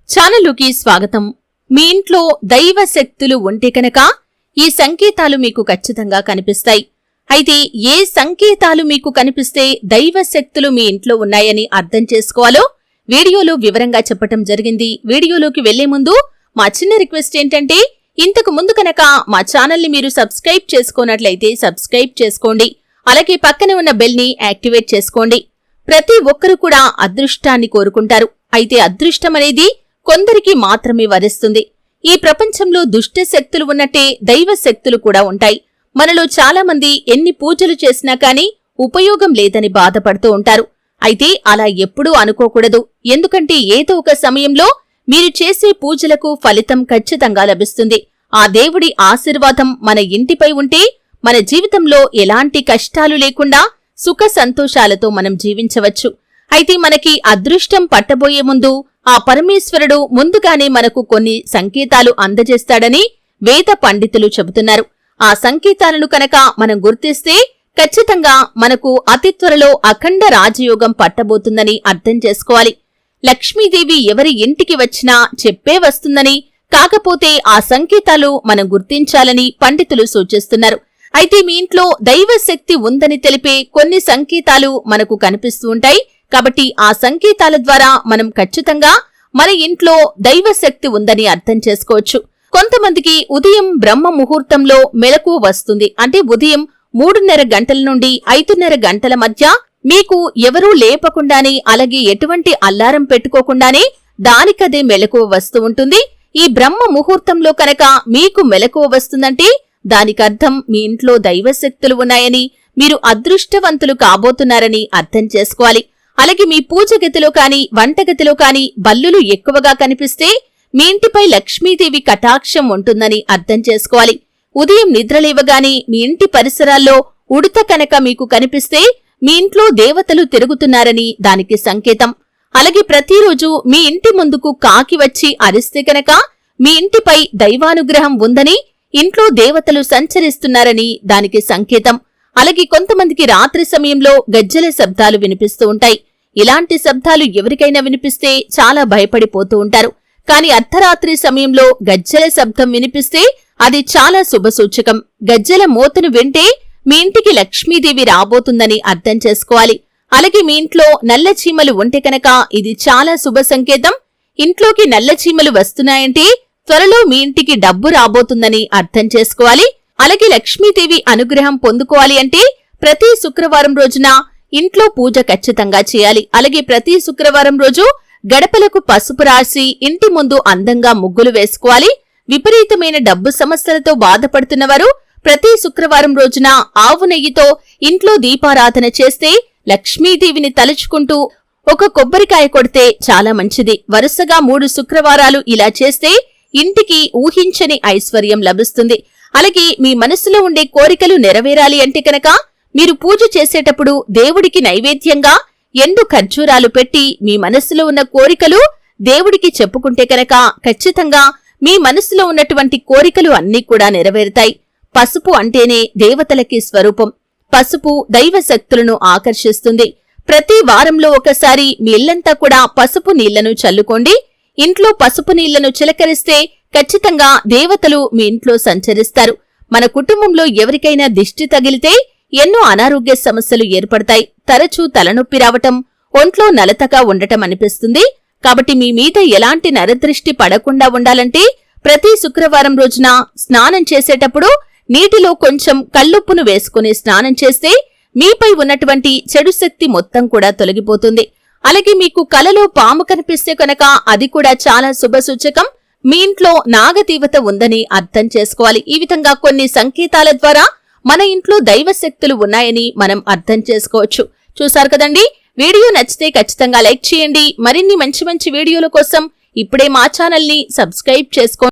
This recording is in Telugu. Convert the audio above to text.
ఛానలుకి స్వాగతం. మీ ఇంట్లో దైవ శక్తులు ఉంటే కనుక ఈ సంకేతాలు మీకు ఖచ్చితంగా కనిపిస్తాయి. అయితే ఏ సంకేతాలు మీకు కనిపిస్తే దైవ శక్తులు మీ ఇంట్లో ఉన్నాయని అర్థం చేసుకోవాలో వీడియోలో వివరంగా చెప్పటం జరిగింది. వీడియోలోకి వెళ్లే ముందు మా చిన్న రిక్వెస్ట్ ఏంటంటే, ఇంతకు ముందు కనుక మా ఛానల్ని మీరు సబ్స్క్రైబ్ చేసుకోనట్లయితే సబ్స్క్రైబ్ చేసుకోండి. అలాగే పక్కనే ఉన్న బెల్ ని యాక్టివేట్ చేసుకోండి. ప్రతి ఒక్కరూ కూడా అదృష్టాన్ని కోరుకుంటారు. అయితే అదృష్టం అనేది కొందరికి మాత్రమే వరిస్తుంది. ఈ ప్రపంచంలో దుష్ట శక్తులు ఉన్నట్టే దైవ శక్తులు కూడా ఉంటాయి. మనలో చాలా మంది ఎన్ని పూజలు చేసినా కానీ ఉపయోగం లేదని బాధపడుతూ ఉంటారు. అయితే అలా ఎప్పుడూ అనుకోకూడదు. ఎందుకంటే ఏదో ఒక సమయంలో మీరు చేసే పూజలకు ఫలితం ఖచ్చితంగా లభిస్తుంది. ఆ దేవుడి ఆశీర్వాదం మన ఇంటిపై ఉంటే మన జీవితంలో ఎలాంటి కష్టాలు లేకుండా సుఖ సంతోషాలతో మనం జీవించవచ్చు. అయితే మనకి అదృష్టం పట్టబోయే ముందు ఆ పరమేశ్వరుడు ముందుగానే మనకు కొన్ని సంకేతాలు అందజేస్తాడని వేద పండితులు చెబుతున్నారు. ఆ సంకేతాలను కనుక మనం గుర్తిస్తే ఖచ్చితంగా మనకు అతి త్వరలో అఖండ రాజయోగం పట్టబోతుందని అర్థం చేసుకోవాలి. లక్ష్మీదేవి ఎవరి ఇంటికి వచ్చినా చెప్పే వస్తుందని, కాకపోతే ఆ సంకేతాలు మనం గుర్తించాలని పండితులు సూచిస్తున్నారు. అయితే మీ ఇంట్లో దైవ శక్తి ఉందని తెలిపే కొన్ని సంకేతాలు మనకు కనిపిస్తూ ఉంటాయి. కాబట్టి ఆ సంకేతాల ద్వారా మనం ఖచ్చితంగా మన ఇంట్లో దైవ శక్తి ఉందని అర్థం చేసుకోవచ్చు. కొంతమందికి ఉదయం బ్రహ్మ ముహూర్తంలో మెలకువ వస్తుంది. అంటే ఉదయం 3:30 గంటల నుండి 5:30 గంటల మధ్య మీకు ఎవరూ లేపకుండానే, అలాగే ఎటువంటి అల్లారం పెట్టుకోకుండానే దానికదే మెలకువ వస్తూ ఉంటుంది. ఈ బ్రహ్మ ముహూర్తంలో కనుక మీకు మెలకువ వస్తుందంటే దానికర్థం మీ ఇంట్లో దైవశక్తులు ఉన్నాయని, మీరు అదృష్టవంతులు కాబోతున్నారని అర్థం చేసుకోవాలి. అలాగే మీ పూజ గదిలో కాని వంటగదిలో కాని బల్లులు ఎక్కువగా కనిపిస్తే మీ ఇంటిపై లక్ష్మీదేవి కటాక్షం ఉంటుందని అర్థం చేసుకోవాలి. ఉదయం నిద్రలేవగానే మీ ఇంటి పరిసరాల్లో ఉడత కనుక మీకు కనిపిస్తే మీ ఇంట్లో దేవతలు తిరుగుతున్నారని దానికి సంకేతం. అలాగే ప్రతిరోజు మీ ఇంటి ముందుకు కాకి వచ్చి అరిస్తే కనుక మీ ఇంటిపై దైవానుగ్రహం ఉందని, ఇంట్లో దేవతలు సంచరిస్తున్నారని దానికి సంకేతం. అలాగే కొంతమందికి రాత్రి సమయంలో గజ్జెల శబ్దాలు వినిపిస్తూ ఉంటాయి. ఇలాంటి శబ్దాలు ఎవరికైనా వినిపిస్తే చాలా భయపడిపోతూ ఉంటారు. కానీ అర్ధరాత్రి సమయంలో గజ్జెల శబ్దం వినిపిస్తే అది చాలా శుభసూచకం. గజ్జెల మోతను వింటే మీ ఇంటికి లక్ష్మీదేవి రాబోతుందని అర్థం చేసుకోవాలి. అలాగే మీ ఇంట్లో నల్ల చీమలు ఉంటే కనుక ఇది చాలా శుభ సంకేతం. ఇంట్లోకి నల్ల చీమలు వస్తున్నాయంటే త్వరలో మీ ఇంటికి డబ్బు రాబోతుందని అర్థం చేసుకోవాలి. అలాగే లక్ష్మీదేవి అనుగ్రహం పొందుకోవాలి అంటే ప్రతి శుక్రవారం రోజున ఇంట్లో పూజ ఖచ్చితంగా చేయాలి. అలాగే ప్రతి శుక్రవారం రోజు గడపలకు పసుపు రాసి ఇంటి ముందు అందంగా ముగ్గులు వేసుకోవాలి. విపరీతమైన డబ్బు సమస్యలతో బాధపడుతున్నవారు ప్రతి శుక్రవారం రోజున ఆవు నెయ్యితో ఇంట్లో దీపారాధన చేస్తే లక్ష్మీదేవిని తలుచుకుంటూ ఒక కొబ్బరికాయ కొడితే చాలా మంచిది. వరుసగా 3 శుక్రవారాలు ఇలా చేస్తే ఇంటికి ఊహించని ఐశ్వర్యం లభిస్తుంది. అలాగే మీ మనసులో ఉండే కోరికలు నెరవేరాలి అంటే కనుక మీరు పూజ చేసేటప్పుడు దేవుడికి నైవేద్యంగా ఎండు ఖర్జూరాలు పెట్టి మీ మనసులో ఉన్న కోరికలు దేవుడికి చెప్పుకుంటే కనుక ఖచ్చితంగా మీ మనసులో ఉన్నటువంటి కోరికలు అన్నీ కూడా నెరవేరుతాయి. పసుపు అంటేనే దేవతలకి స్వరూపం. పసుపు దైవ శక్తులను ఆకర్షిస్తుంది. ప్రతి వారంలో ఒకసారి మీ ఇల్లంతా కూడా పసుపు నీళ్లను చల్లుకోండి. ఇంట్లో పసుపు నీళ్లను చిలకరిస్తే ఖచ్చితంగా దేవతలు మీ ఇంట్లో సంచరిస్తారు. మన కుటుంబంలో ఎవరికైనా దిష్టి తగిలితే ఎన్నో అనారోగ్య సమస్యలు ఏర్పడతాయి. తరచూ తలనొప్పి రావటం, ఒంట్లో నలతగా ఉండటం అనిపిస్తుంది. కాబట్టి మీ మీద ఎలాంటి నరదృష్టి పడకుండా ఉండాలంటే ప్రతి శుక్రవారం రోజున స్నానం చేసేటప్పుడు నీటిలో కొంచెం కల్లుప్పును వేసుకుని స్నానం చేస్తే మీపై ఉన్నటువంటి చెడు శక్తి మొత్తం కూడా తొలగిపోతుంది. అలాగే మీకు కలలో పాము కనిపిస్తే కనుక అది కూడా చాలా శుభసూచకం. మీ ఇంట్లో నాగదేవత ఉందని అర్థం చేసుకోవాలి. ఈ విధంగా కొన్ని సంకేతాల ద్వారా మన ఇంట్లో దైవశక్తులు ఉన్నాయని మనం అర్థం చేసుకోవచ్చు. చూసారు కదండి. వీడియో నచ్చితే ఖచ్చితంగా లైక్ చేయండి. మరిన్ని మంచి మంచి వీడియోల కోసం ఇప్పుడే మా ఛానల్ని సబ్స్క్రైబ్ చేసుకోండి.